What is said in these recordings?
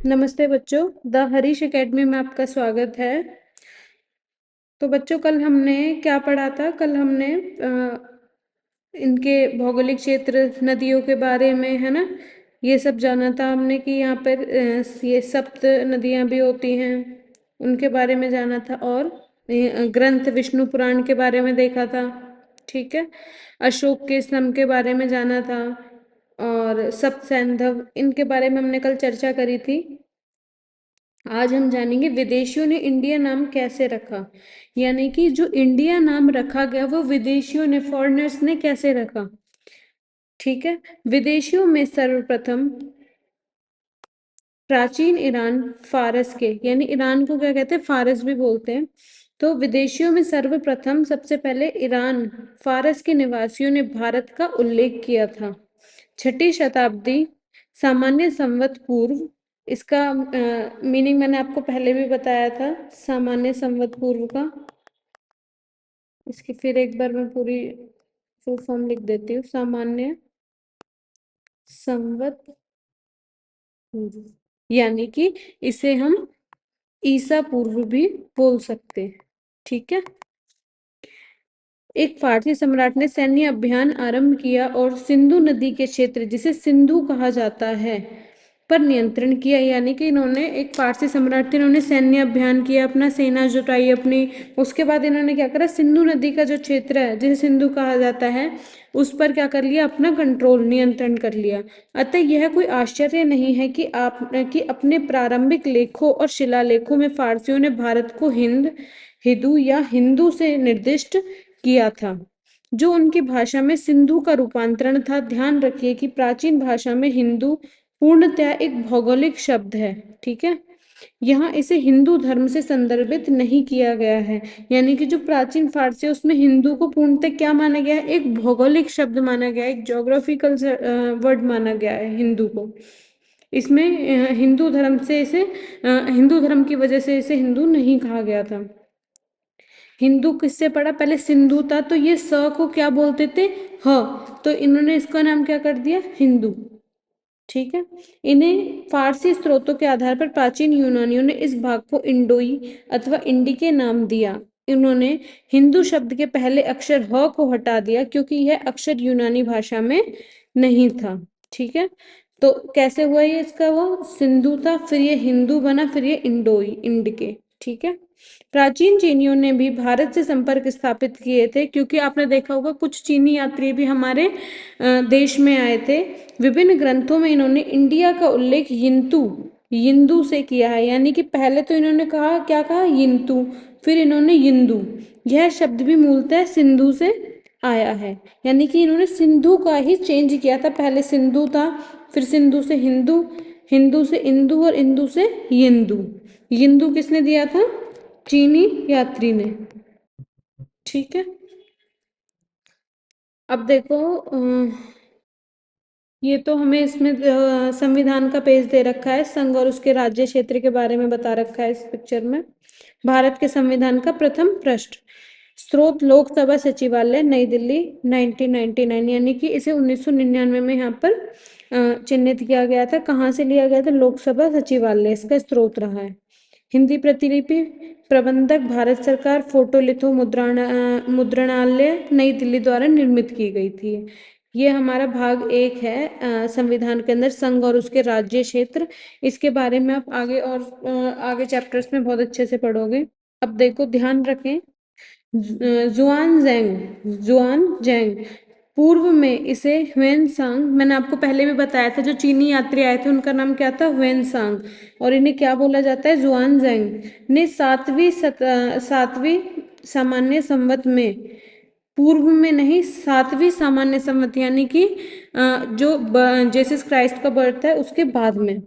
नमस्ते बच्चों, the Harish academy में आपका स्वागत है। तो बच्चों, कल हमने क्या पढ़ा था? कल हमने इनके भौगोलिक क्षेत्र, नदियों के बारे में, है ना, ये सब जाना था हमने कि यहाँ पर ये सप्त नदियाँ भी होती हैं, उनके बारे में जाना था। और ग्रंथ विष्णु पुराण के बारे में देखा था। ठीक है। अशोक के स्तंभ के बारे में जाना था और सप्त सैंधव, इनके बारे में हमने कल चर्चा करी थी। आज हम जानेंगे विदेशियों ने इंडिया नाम कैसे रखा, यानी कि जो इंडिया नाम रखा गया वो विदेशियों ने, फॉरेनर्स ने कैसे रखा। ठीक है। विदेशियों में सर्वप्रथम प्राचीन ईरान, फारस के, यानी ईरान को क्या कहते हैं, फारस भी बोलते हैं। तो विदेशियों में सर्वप्रथम सबसे पहले ईरान, फारस के निवासियों ने भारत का उल्लेख किया था। छठी शताब्दी सामान्य संवत पूर्व, इसका मीनिंग मैंने आपको पहले भी बताया था, सामान्य संवत पूर्व का। इसकी फिर एक बार मैं पूरी फुल फॉर्म लिख देती हूँ। सामान्य संवत पूर्व, यानी कि इसे हम ईसा पूर्व भी बोल सकते हैं। ठीक है। एक फारसी सम्राट ने सैन्य अभियान आरंभ किया और सिंधु नदी के क्षेत्र, जिसे सिंधु कहा जाता है, पर नियंत्रण किया। यानी कि इन्होंने, एक फारसी सम्राट थे, इन्होंने सैन्य अभियान किया, अपना सेना जुटाई अपनी। उसके बाद इन्होंने क्या करा, सिंधु नदी का जो क्षेत्र है जिसे सिंधु कहा जाता है, उस पर क्या कर लिया, अपना कंट्रोल, नियंत्रण कर लिया। अतः यह कोई आश्चर्य नहीं है कि अपने प्रारंभिक लेखों और शिलालेखों में फारसियों ने भारत को हिंद, हिदू या हिंदू से निर्दिष्ट किया था, जो उनकी भाषा में सिंधु का रूपांतरण था। ध्यान रखिए कि प्राचीन भाषा में हिंदू पूर्णतया एक भौगोलिक शब्द है। ठीक है। यहाँ इसे हिंदू धर्म से संदर्भित नहीं किया गया है, यानी कि जो प्राचीन फारसी है उसमें हिंदू को पूर्णतः क्या माना गया है, एक भौगोलिक शब्द माना गया है, एक ज्योग्राफिकल वर्ड माना गया है हिंदू को। इसमें हिंदू धर्म से इसे, हिंदू धर्म की वजह से इसे हिंदू नहीं कहा गया था। हिंदू किससे पढ़ा, पहले सिंधु था, तो ये स को क्या बोलते थे, ह, तो इन्होंने इसका नाम क्या कर दिया, हिंदू। ठीक है। इन्हें फारसी स्रोतों के आधार पर प्राचीन यूनानियों ने इस भाग को इंडोई अथवा इंडिके नाम दिया। इन्होंने हिंदू शब्द के पहले अक्षर ह को हटा दिया क्योंकि यह अक्षर यूनानी भाषा में नहीं था। ठीक है। तो कैसे हुआ ये, इसका वो सिंधु था, फिर ये हिंदू बना, फिर ये इंडोई, इंडिके। ठीक है। प्राचीन चीनियों ने भी भारत से संपर्क स्थापित किए थे, क्योंकि आपने देखा होगा कुछ चीनी यात्री भी हमारे देश में आए थे। विभिन्न ग्रंथों में इन्होंने इंडिया का उल्लेख यिंतु, यिंदू से किया है, यानी कि पहले तो इन्होंने कहा, क्या कहा, यिंतु, फिर इन्होंने यिंदू। यह शब्द भी मूलतः सिंधु से आया है, यानी कि इन्होंने सिंधु का ही चेंज किया था। पहले सिंधु था, फिर सिंधु से हिंदू, हिंदू से इंदु और इंदु से यिंदू। यिंदू किसने दिया था, चीनी यात्री ने। ठीक है। अब देखो, ये तो हमें इसमें संविधान का पेज दे रखा है, संघ और उसके राज्य क्षेत्र के बारे में बता रखा है इस पिक्चर में। भारत के संविधान का प्रथम पृष्ठ, स्रोत लोकसभा सचिवालय नई दिल्ली 1999, यानी कि इसे 1999 में यहाँ पर चिन्हित किया गया था। कहाँ से लिया गया था, लोकसभा सचिवालय इसका स्रोत रहा है। हिंदी प्रतिलिपि प्रबंधक भारत सरकार, फोटोलिथो मुद्रणालय नई दिल्ली द्वारा निर्मित की गई थी। ये हमारा भाग 1 है संविधान के अंदर, संघ और उसके राज्य क्षेत्र। इसके बारे में आप आगे और आगे चैप्टर्स में बहुत अच्छे से पढ़ोगे। अब देखो, ध्यान रखें, जुआन जैंग, पूर्व में इसे ह्वेन सांग, मैंने आपको पहले भी बताया था, जो चीनी यात्री आए थे उनका नाम क्या था, ह्वेन सांग, और इन्हें क्या बोला जाता है, जुआन जैंग ने सातवीं सामान्य संवत में, पूर्व में नहीं, सातवीं सामान्य संवत, यानी कि जो जेसस क्राइस्ट का बर्थ है उसके बाद में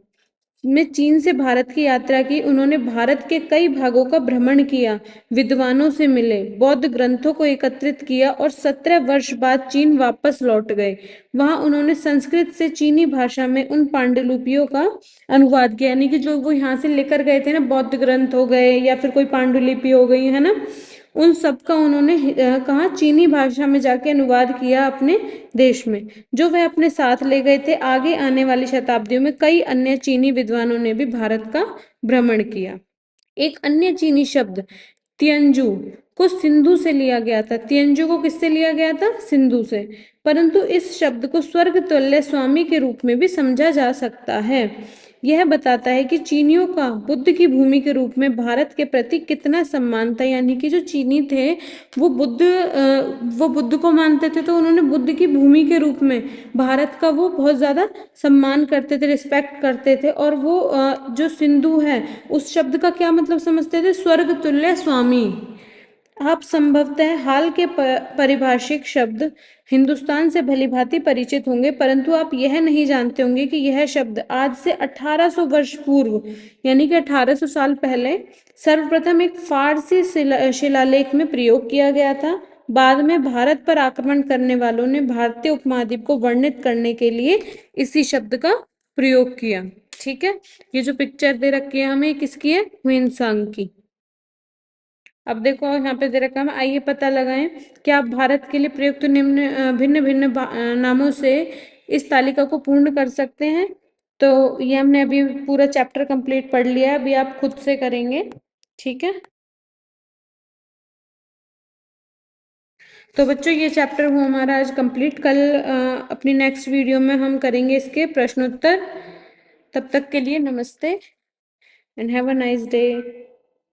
चीन से भारत की यात्रा की। उन्होंने भारत के कई भागों का भ्रमण किया, विद्वानों से मिले, बौद्ध ग्रंथों को एकत्रित किया और 17 वर्ष बाद चीन वापस लौट गए। वहां उन्होंने संस्कृत से चीनी भाषा में उन पांडुलिपियों का अनुवाद किया, यानी कि जो वो यहाँ से लेकर गए थे ना, बौद्ध ग्रंथ हो गए या फिर कोई पांडुलिपि हो गई, है ना, उन सब का उन्होंने कहा चीनी भाषा में जाके अनुवाद किया अपने देश में, जो वह अपने साथ ले गए थे। आगे आने वाली शताब्दियों में कई अन्य चीनी विद्वानों ने भी भारत का भ्रमण किया। एक अन्य चीनी शब्द तियंजू को सिंधु से लिया गया था। तियंजू को किससे लिया गया था? सिंधु से। परंतु इस शब्द को स्वर्ग तुल्य स्वामी के रूप में भी समझा जा सकता है। यह बताता है कि चीनियों का बुद्ध की भूमि के रूप में भारत के प्रति कितना सम्मान था। यानी कि जो चीनी थे वो बुद्ध को मानते थे, तो उन्होंने बुद्ध की भूमि के रूप में भारत का वो बहुत ज्यादा सम्मान करते थे, रिस्पेक्ट करते थे। और वो जो सिंधु है उस शब्द का क्या मतलब समझते थे? स्वर्ग तुल्य स्वामी। आप संभवतः हाल के परिभाषिक शब्द हिंदुस्तान से भलीभांति परिचित होंगे, परंतु आप यह नहीं जानते होंगे कि यह शब्द आज से 1800 वर्ष पूर्व, यानी कि 1800 साल पहले सर्वप्रथम एक फारसी शिलालेख में प्रयोग किया गया था। बाद में भारत पर आक्रमण करने वालों ने भारतीय उपमहाद्वीप को वर्णित करने के लिए इसी शब्द का प्रयोग किया। ठीक है, ये जो पिक्चर दे रखी है हमें किसकी है? ह्वेनसांग की। अब देखो यहाँ पे दे रखा है, आइए पता लगाएं कि आप भारत के लिए प्रयुक्त निम्न भिन्न भिन्न नामों से इस तालिका को पूर्ण कर सकते हैं। तो ये हमने अभी पूरा चैप्टर कंप्लीट पढ़ लिया है, अभी आप खुद से करेंगे। ठीक है, तो बच्चों ये चैप्टर हुआ हमारा आज कंप्लीट। कल अपनी नेक्स्ट वीडियो में हम करेंगे इसके प्रश्नोत्तर। तब तक के लिए नमस्ते and have a nice day.